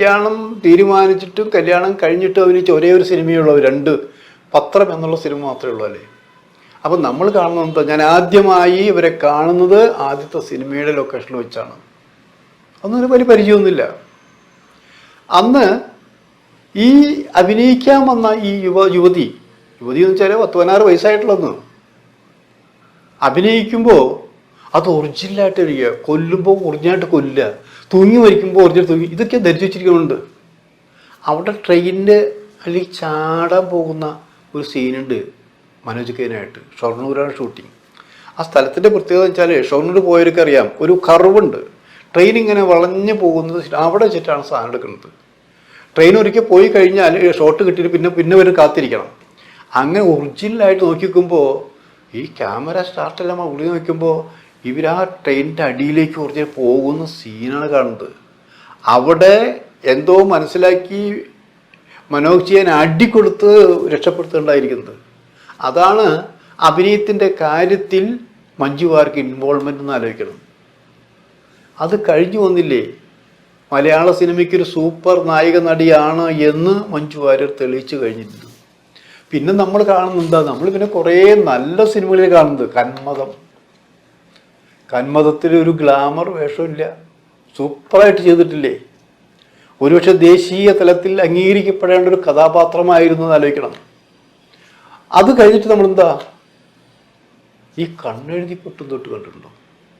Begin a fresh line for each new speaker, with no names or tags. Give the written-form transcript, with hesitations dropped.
കല്യാണം തീരുമാനിച്ചിട്ടും കല്യാണം കഴിഞ്ഞിട്ടും അഭിനയിച്ച ഒരേ ഒരു സിനിമയുള്ളൂ, രണ്ട് പത്രം എന്നുള്ള സിനിമ മാത്രമേ ഉള്ളൂ അല്ലേ. അപ്പം നമ്മൾ കാണുന്നത് എന്താ, ഞാൻ ആദ്യമായി ഇവരെ കാണുന്നത് ആദ്യത്തെ സിനിമയുടെ ലൊക്കേഷനിൽ വെച്ചാണ്. അന്നൊരു വലിയ പരിചയമൊന്നുമില്ല. അന്ന് ഈ അഭിനയിക്കാൻ വന്ന ഈ യുവതി എന്ന് വെച്ചാൽ 16 വയസ്സായിട്ടുള്ളന്ന് അഭിനയിക്കുമ്പോൾ അത് ഒറിജിനലായിട്ട് വരിക, കൊല്ലുമ്പോൾ ഒറിജിനലായിട്ട് കൊല്ലുക, തൂങ്ങി മരിക്കുമ്പോൾ ഒറിജിനൽ തൂങ്ങി, ഇതൊക്കെ ധരിച്ചു വെച്ചിരിക്കുന്നുണ്ട്. അവിടെ ട്രെയിനിൻ്റെ അല്ലെങ്കിൽ ചാടാൻ പോകുന്ന ഒരു സീനുണ്ട് മനോജ് കെയിനായിട്ട്. ഷൊർണൂരാണ് ഷൂട്ടിങ്. ആ സ്ഥലത്തിൻ്റെ പ്രത്യേകത വെച്ചാൽ ഷൊർണൂർ പോയവർക്ക് അറിയാം, ഒരു കർവുണ്ട്, ട്രെയിൻ ഇങ്ങനെ വളഞ്ഞു പോകുന്നത്, അവിടെ വെച്ചിട്ടാണ് സാധനം എടുക്കുന്നത്. ട്രെയിൻ ഒരിക്കൽ പോയി കഴിഞ്ഞാൽ ഷോട്ട് കിട്ടിയിട്ട് പിന്നെ വരും കാത്തിരിക്കണം. അങ്ങനെ ഒറിജിനലായിട്ട് നോക്കി നോക്കുമ്പോൾ ഈ ക്യാമറ സ്റ്റാർട്ടെല്ലാം ഉള്ളി നോക്കുമ്പോൾ ഇവർ ആ ട്രെയിനിൻ്റെ അടിയിലേക്ക് കുറച്ച് പോകുന്ന സീനാണ് കാണുന്നത്. അവിടെ എന്തോ മനസ്സിലാക്കി മനോജ് ചെയ്യാൻ അടിക്കൊടുത്ത് രക്ഷപ്പെടുത്തേണ്ടായിരിക്കുന്നത്. അതാണ് അഭിനയത്തിൻ്റെ കാര്യത്തിൽ മഞ്ജു വാര്യർക്ക് ഇൻവോൾവ്മെൻ്റ് എന്ന് ആലോചിക്കണം. അത് കഴിഞ്ഞു വന്നില്ലേ, മലയാള സിനിമയ്ക്കൊരു സൂപ്പർ നായിക നടിയാണ് എന്ന് മഞ്ജു വാര്യർ തെളിയിച്ചു കഴിഞ്ഞിട്ടുണ്ട്. പിന്നെ നമ്മൾ കാണുന്നത് നമ്മൾ പിന്നെ കുറേ നല്ല സിനിമകളിൽ കാണുന്നത് കന്മതത്തിൽ ഒരു ഗ്ലാമർ വേഷമില്ല, സൂപ്പറായിട്ട് ചെയ്തിട്ടില്ലേ. ഒരുപക്ഷെ ദേശീയ തലത്തിൽ അംഗീകരിക്കപ്പെടേണ്ട ഒരു കഥാപാത്രമായിരുന്നു എന്ന് ആലോചിക്കണം. അത് കഴിഞ്ഞിട്ട് നമ്മളെന്താ ഈ കണ്ണെഴുതി പൊട്ടും തൊട്ട് കണ്ടിട്ടുണ്ടോ?